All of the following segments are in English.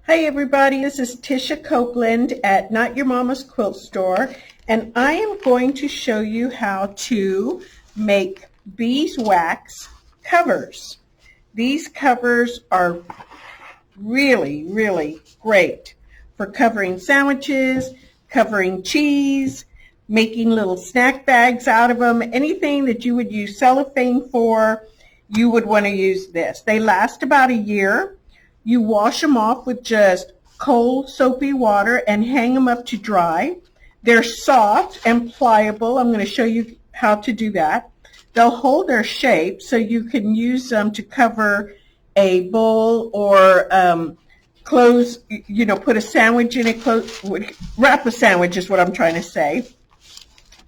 Hi everybody, this is Tisha Copeland at Not Your Mama's Quilt Store, and I am going to show you how to make beeswax covers. These covers are really great for covering sandwiches, covering cheese, making little snack bags out of them. Anything that you would use cellophane for, you would want to use this. They last about a year. You wash them off with just cold soapy water and hang them up to dry. They're soft and pliable. I'm going to show you how to do that. They'll hold their shape so you can use them to cover a bowl or close, put a sandwich in it, wrap a sandwich is what I'm trying to say.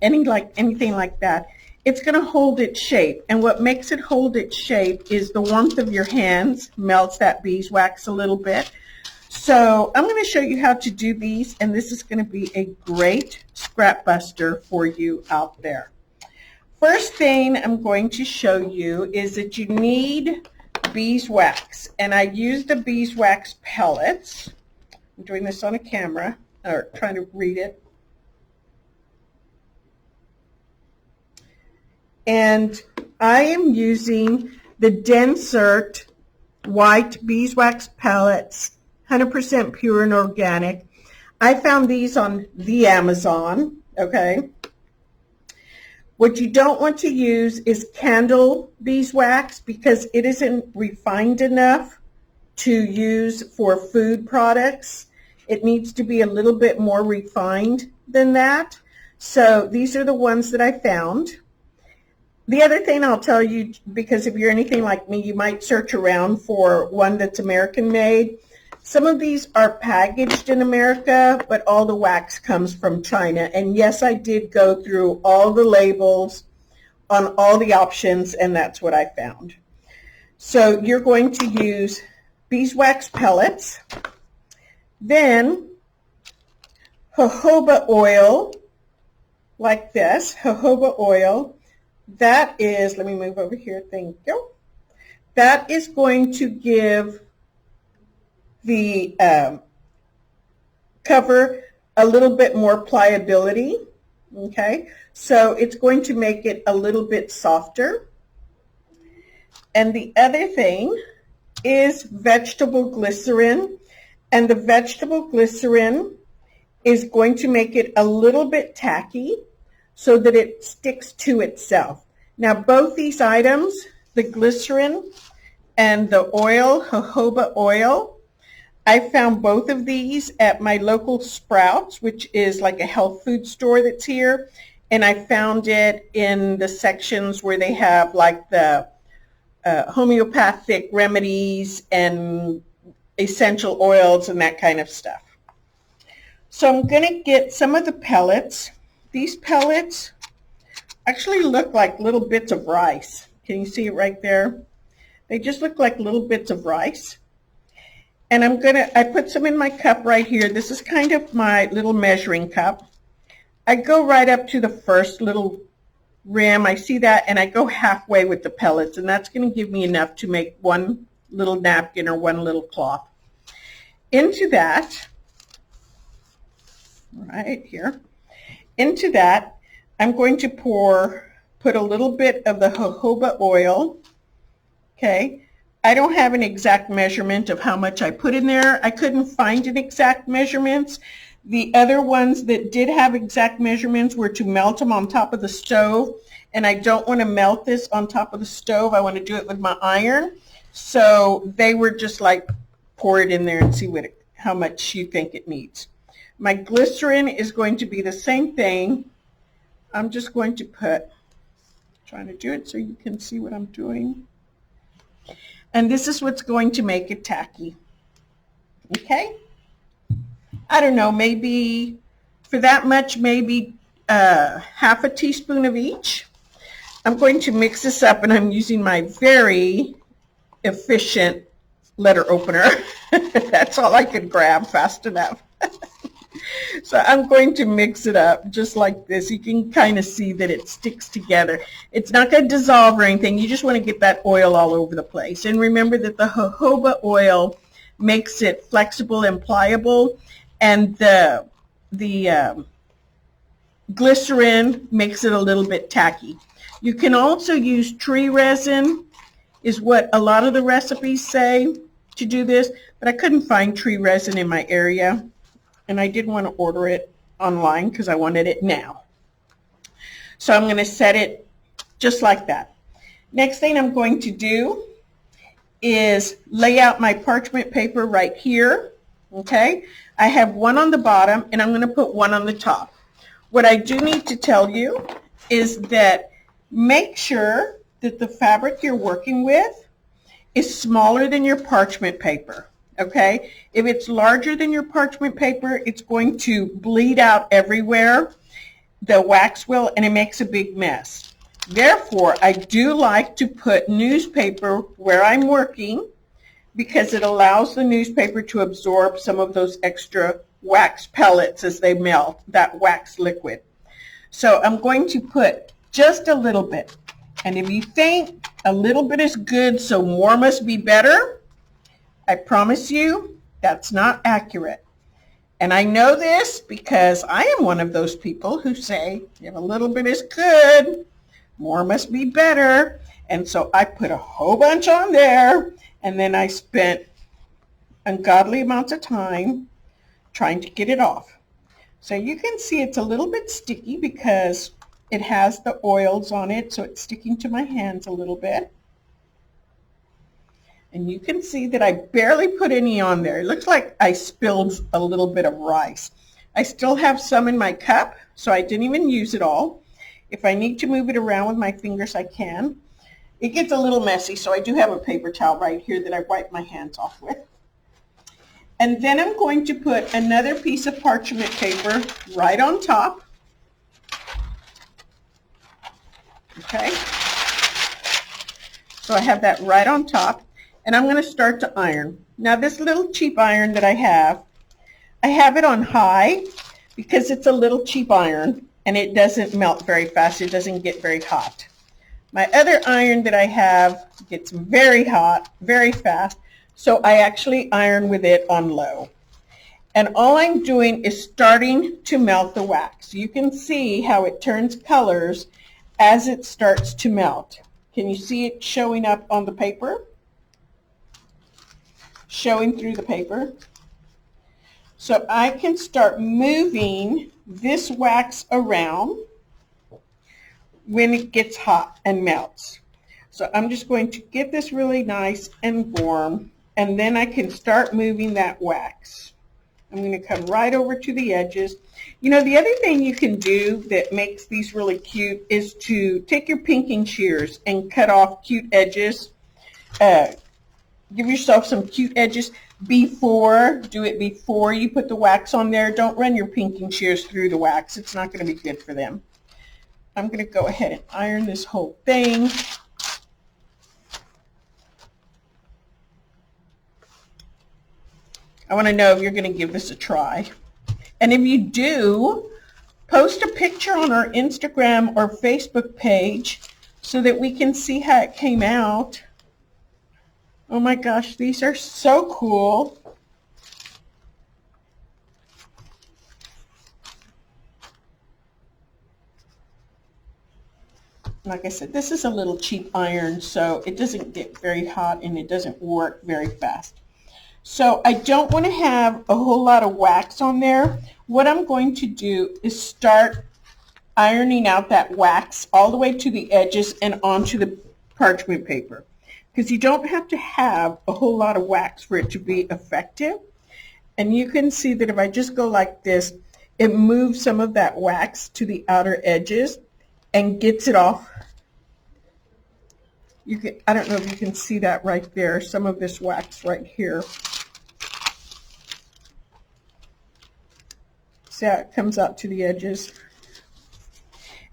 Anything like that. It's going to hold its shape, and what makes it hold its shape is the warmth of your hands melts that beeswax a little bit. So I'm going to show you how to do these, and this is going to be a great scrap buster for you out there. First thing I'm going to show you is that you need beeswax, and I used the beeswax pellets. I'm doing this on a camera, or trying to read it. And I am using the Densert white beeswax pellets, 100% pure and organic. I found these on the Amazon, okay? What you don't want to use is candle beeswax because it isn't refined enough to use for food products. It needs to be a little bit more refined than that. So these are the ones that I found. The other thing I'll tell you, because if you're anything like me, you might search around for one that's American made. Some of these are packaged in America, but all the wax comes from China. And yes, I did go through all the labels on all the options, and that's what I found. So you're going to use beeswax pellets, then jojoba oil, like this, jojoba oil. That is, let me move over here, thank you. That is going to give the cover a little bit more pliability, okay? So it's going to make it a little bit softer. And the other thing is vegetable glycerin, and the vegetable glycerin is going to make it a little bit tacky so that it sticks to itself. Now both these items, the glycerin and the oil, jojoba oil, I found both of these at my local Sprouts, which is like a health food store that's here, and I found it in the sections where they have like the homeopathic remedies and essential oils and that kind of stuff. So I'm going to get some of the pellets. These pellets actually look like little bits of rice. Can you see it right there? They just look like little bits of rice. And I put some in my cup right here. This is kind of my little measuring cup. I go right up to the first little rim. I see that, and I go halfway with the pellets, and that's going to give me enough to make one little napkin or one little cloth. Into that, right here, into that, I'm going to put a little bit of the jojoba oil, okay? I don't have an exact measurement of how much I put in there. I couldn't find an exact measurements. The other ones that did have exact measurements were to melt them on top of the stove, and I don't want to melt this on top of the stove. I want to do it with my iron. So they were just like, pour it in there and see how much you think it needs. My glycerin is going to be the same thing. I'm just going to trying to do it so you can see what I'm doing. And this is what's going to make it tacky. Okay? I don't know, maybe for that much, maybe half a teaspoon of each. I'm going to mix this up, and I'm using my very efficient letter opener. That's all I could grab fast enough. So I'm going to mix it up just like this. You can kind of see that it sticks together. It's not going to dissolve or anything. You just want to get that oil all over the place. And remember that the jojoba oil makes it flexible and pliable, and the glycerin makes it a little bit tacky. You can also use tree resin, is what a lot of the recipes say to do this, but I couldn't find tree resin in my area, and I didn't want to order it online because I wanted it now. So I'm going to set it just like that. Next thing I'm going to do is lay out my parchment paper right here. Okay, I have one on the bottom and I'm going to put one on the top. What I do need to tell you is that make sure that the fabric you're working with is smaller than your parchment paper. Okay, if it's larger than your parchment paper, it's going to bleed out everywhere, the wax will, and it makes a big mess. Therefore, I do like to put newspaper where I'm working because it allows the newspaper to absorb some of those extra wax pellets as they melt, that wax liquid. So I'm going to put just a little bit. And if you think a little bit is good, so more must be better, I promise you that's not accurate. And I know this because I am one of those people who say if a little bit is good, more must be better. And so I put a whole bunch on there, and then I spent ungodly amounts of time trying to get it off. So you can see it's a little bit sticky because it has the oils on it, so it's sticking to my hands a little bit. And you can see that I barely put any on there. It looks like I spilled a little bit of rice. I still have some in my cup, so I didn't even use it all. If I need to move it around with my fingers, I can. It gets a little messy, so I do have a paper towel right here that I wipe my hands off with. And then I'm going to put another piece of parchment paper right on top. Okay. So I have that right on top. And I'm going to start to iron. Now this little cheap iron that I have it on high because it's a little cheap iron and it doesn't melt very fast. It doesn't get very hot. My other iron that I have gets very hot, very fast, so I actually iron with it on low. And all I'm doing is starting to melt the wax. You can see how it turns colors as it starts to melt. Can you see it showing up on the paper? Showing through the paper. So I can start moving this wax around when it gets hot and melts. So I'm just going to get this really nice and warm, and then I can start moving that wax. I'm going to come right over to the edges. You know, the other thing you can do that makes these really cute is to take your pinking shears and cut off cute edges. Give yourself some cute edges do it before you put the wax on there. Don't run your pinking shears through the wax. It's not going to be good for them. I'm going to go ahead and iron this whole thing. I want to know if you're going to give this a try. And if you do, post a picture on our Instagram or Facebook page so that we can see how it came out. Oh my gosh, these are so cool. Like I said, this is a little cheap iron, so it doesn't get very hot and it doesn't work very fast. So I don't want to have a whole lot of wax on there. What I'm going to do is start ironing out that wax all the way to the edges and onto the parchment paper. Because you don't have to have a whole lot of wax for it to be effective. And you can see that if I just go like this, it moves some of that wax to the outer edges and gets it off. I don't know if you can see that right there, some of this wax right here. See how it comes out to the edges?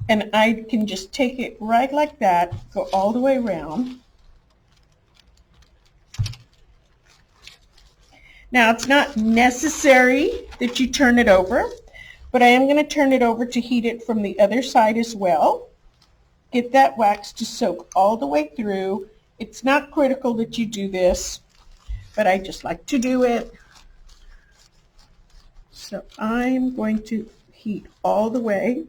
And I can just take it right like that, go all the way around. Now, it's not necessary that you turn it over, but I am going to turn it over to heat it from the other side as well. Get that wax to soak all the way through. It's not critical that you do this, but I just like to do it. So I'm going to heat all the way.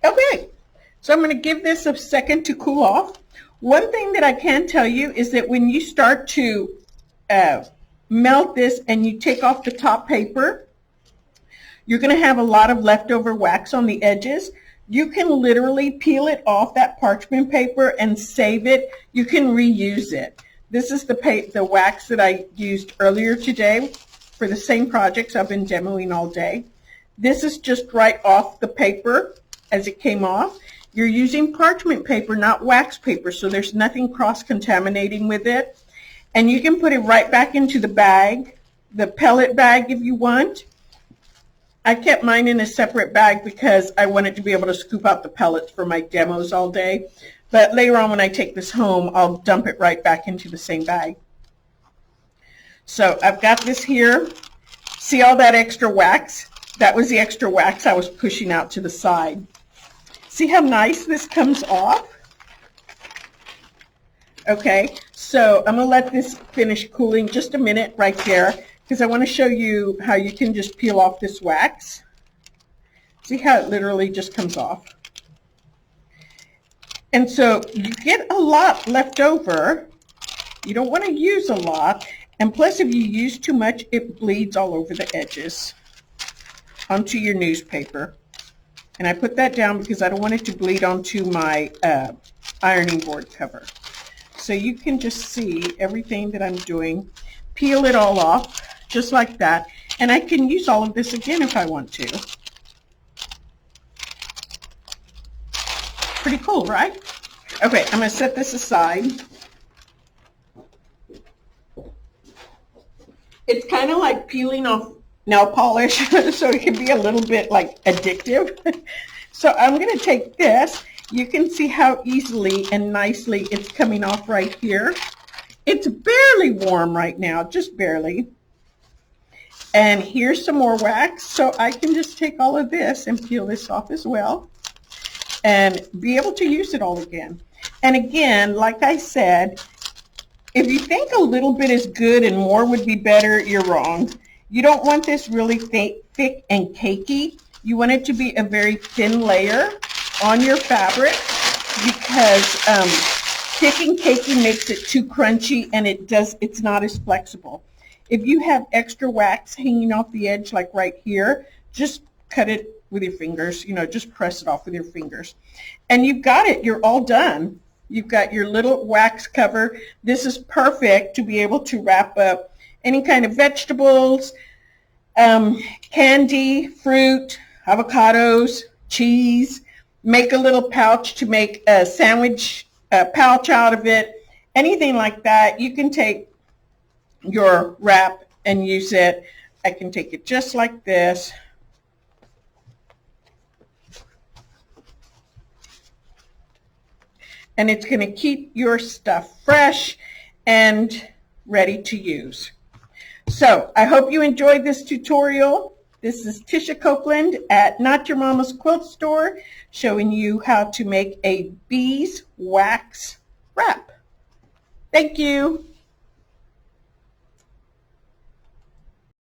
Okay, so I'm going to give this a second to cool off. One thing that I can tell you is that when you start to melt this and you take off the top paper, you're going to have a lot of leftover wax on the edges. You can literally peel it off that parchment paper and save it. You can reuse it. This is the wax that I used earlier today for the same projects I've been demoing all day. This is just right off the paper as it came off. You're using parchment paper, not wax paper, so there's nothing cross-contaminating with it. And you can put it right back into the bag, the pellet bag if you want. I kept mine in a separate bag because I wanted to be able to scoop out the pellets for my demos all day. But later on when I take this home, I'll dump it right back into the same bag. So I've got this here. See all that extra wax? That was the extra wax I was pushing out to the side. See how nice this comes off? Okay, so I'm going to let this finish cooling just a minute right there, because I want to show you how you can just peel off this wax. See how it literally just comes off. And so you get a lot left over. You don't want to use a lot. And plus, if you use too much, it bleeds all over the edges onto your newspaper. And I put that down because I don't want it to bleed onto my ironing board cover. So you can just see everything that I'm doing. Peel it all off. Just like that, and I can use all of this again if I want to. Pretty cool, right? Okay, I'm going to set this aside. It's kind of like peeling off nail polish, so it can be a little bit like addictive. So I'm going to take this. You can see how easily and nicely it's coming off right here. It's barely warm right now, just barely. And here's some more wax, so I can just take all of this and peel this off as well and be able to use it all again. And again, like I said, if you think a little bit is good and more would be better, you're wrong. You don't want this really thick and cakey. You want it to be a very thin layer on your fabric because thick and cakey makes it too crunchy and it's not as flexible. If you have extra wax hanging off the edge, like right here, just cut it with your fingers, just press it off with your fingers. And you've got it, you're all done. You've got your little wax cover. This is perfect to be able to wrap up any kind of vegetables, candy, fruit, avocados, cheese. Make a little pouch to make a sandwich pouch out of it. Anything like that, you can take your wrap and use it. I can take it just like this. And it's going to keep your stuff fresh and ready to use. So I hope you enjoyed this tutorial. This is Tisha Copeland at Not Your Mama's Quilt Store, showing you how to make a beeswax wrap. Thank you.